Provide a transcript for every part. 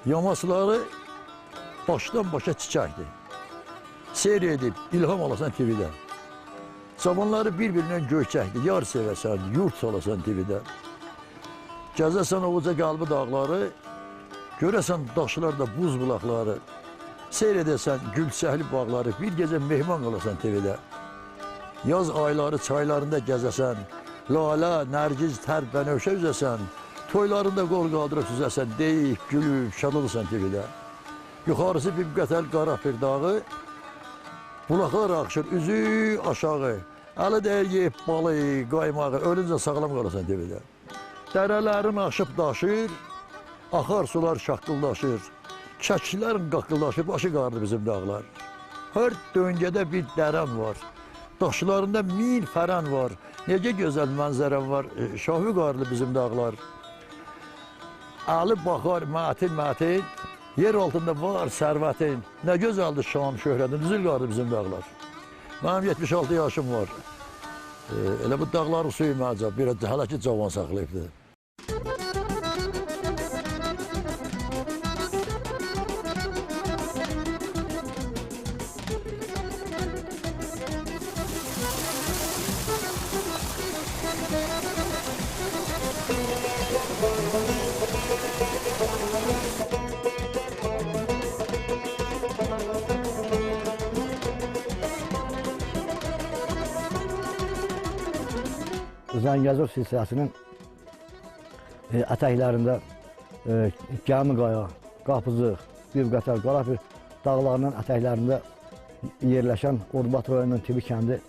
Yamasları başdan başa çiçəkdir. Seyr edib ilham alasan TV'dən. Zamanları bir-birindən göçəkdir. Yar sevəsən, yurt salasan TV'dən. Gəzəsən ovuca qalbi dağları, görəsən daşlarda buz bulaqları. Seyr edəsən gülçəkli bağları, bir gecə mehman qalasan TV'də. Yaz ayları çaylarında gəzəsən, lalə, nərgiz, tər, bənövşə üzəsən, toylarında qol qaldırıb süzəsən, deyib, gülüb, şad olursan TV'də. Yuxarısı bir qətəl qarafir dağı, bulaqlar axşır, üzü aşağı, əli dəyib balı, qaymağı, ölüncə sağlam qalasan TV'də. Dərələrin aşıb daşır, axar sular şaqqıldaşır, çəkkilərin qaqqıldaşır, başı qardı bizim dağlar. Hər döngədə bir dərəm var, daşlarında min fərən var, necə gözəl mənzərəm var, şahı qarlı bizim dağlar. Əli baxar mətin, yer altında var sərvətin, nə gözəldir şan şöhrətin, üzül qardı bizim dağlar. Mənim 76 yaşım var, elə bu dağların suyu məncə, bir hələ ki cavan saxlayıbdır. Zəngəzur silsiləsinin ətəklərində Gəmi Qaya, Qapızıq, Bivqətəl, Qarapir dağlarının ətəklərində yerləşən Ordubad rayonunun Tibi kəndi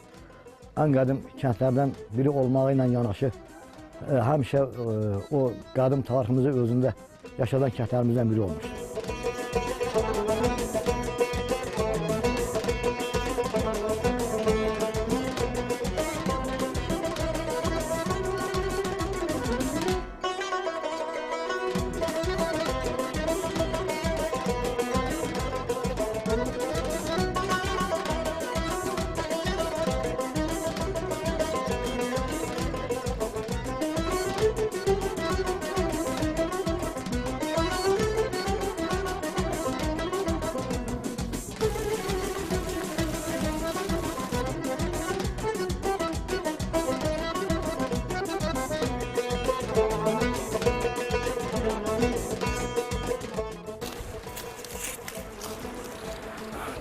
ən qədim kəndlərdən biri olmağı ilə yanaşı həmişə o qədim tariximizi özündə yaşadan kəndlərimizdən biri olmuşdur.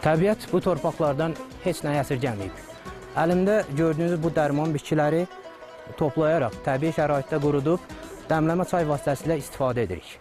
Təbiət bu torpaqlardan heç nə əsirgəməyib. Əlimdə gördüyünüz bu dərman bitkiləri toplayaraq təbii şəraitdə qurudub, dəmləmə çay vasitəsilə istifadə edirik.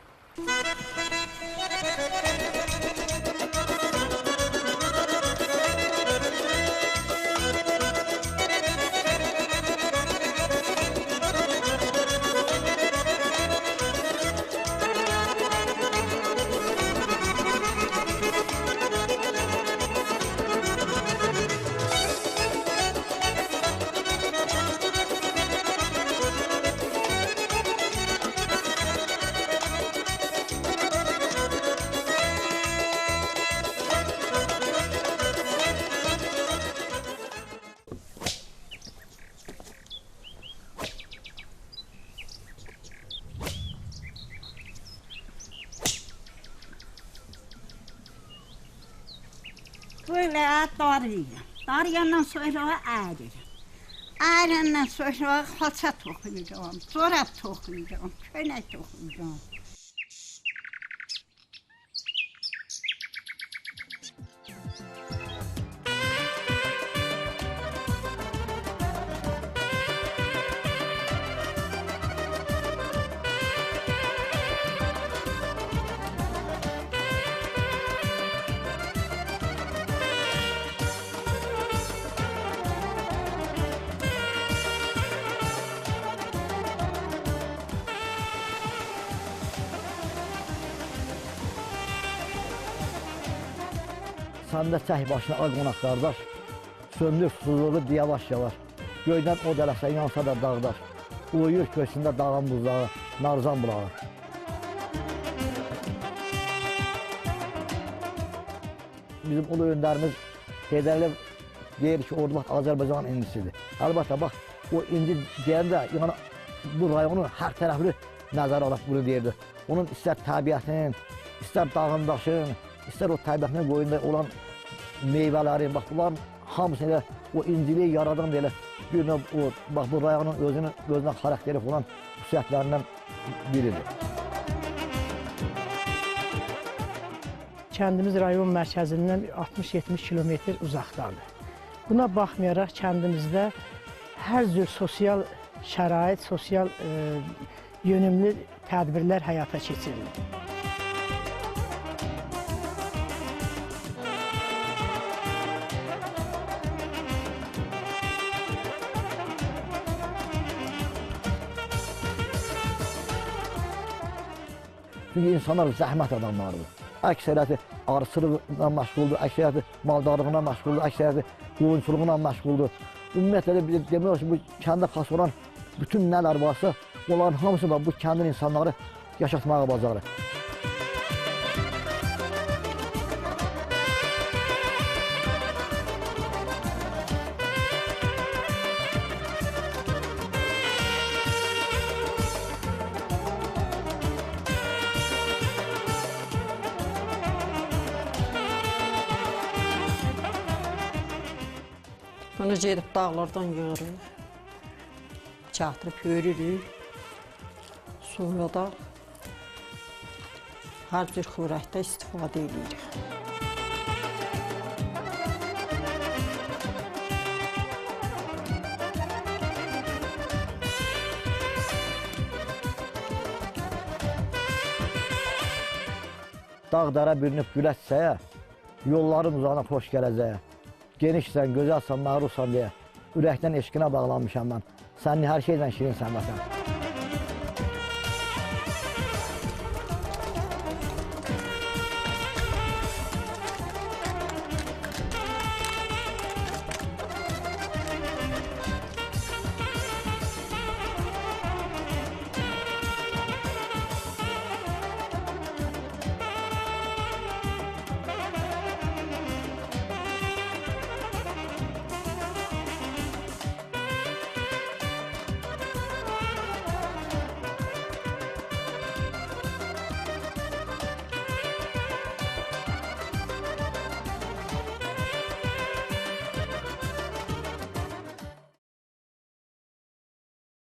Böyle darıyacağım. Darayandan sonra əririm. Ərindən sonra xaça toxuyacağım, corab toxuyacağım, könək toxuyacağım. Səndə çək başına ay qonaq qardaş, söndür susuzluğu yavaş-yavaş. Göydən o dələsə yansa da dağdaş, uyuyur köksündə dağın buzdağı, Narzan bulağı. Bizim ulu öndərimiz Heydərliyev deyir ki, Ordubad Azərbaycanın incisidir. Əlbəttə, bax, o inci deyəndə, yəni bu rayonun hər tərəfini nəzərə alıb bunu deyirdi. Onun istər təbiətinin, istər dağın daşın, istər o təbiətin qoyunda olan meyvələri, bax bunların hamısı elə o inciliyi yaradan belə bir növ o, bax bu rayonun özünə xarakteri olan xüsusiyyətlərindən biridir. Kəndimiz rayon mərkəzindən 60-70 kilometr uzaqdadır. Buna baxmayaraq kəndimizdə hər cür sosial şərait, sosial yönümlü tədbirlər həyata keçirilir. Çünki insanlar zəhmət adamlardır. Əksəriyyəti arıçılıqla məşğuldur, əksəriyyəti maldarlığına məşğuldur, əksəriyyəti qoyunçuluğuna məşğuldur. Ümumiyyətlə demək olar ki, bu kəndə xas olan bütün nələr varsa, onların hamısı da bu kəndin insanları yaşatmağa bacarır. Bunu gedib dağlardan yığırıq, çatırıb hörürük, sonra da hər cür xörəkdə istifadə edirik. Dağ-dərə bürünüb güləçsəyə, yolların uzağına xoş gələcəyə. Genişsən, gözəlsən, məğrursan deyə, ürəkdən eşqinə bağlanmışam mən. Sən hər şeydən şirinsən vətən.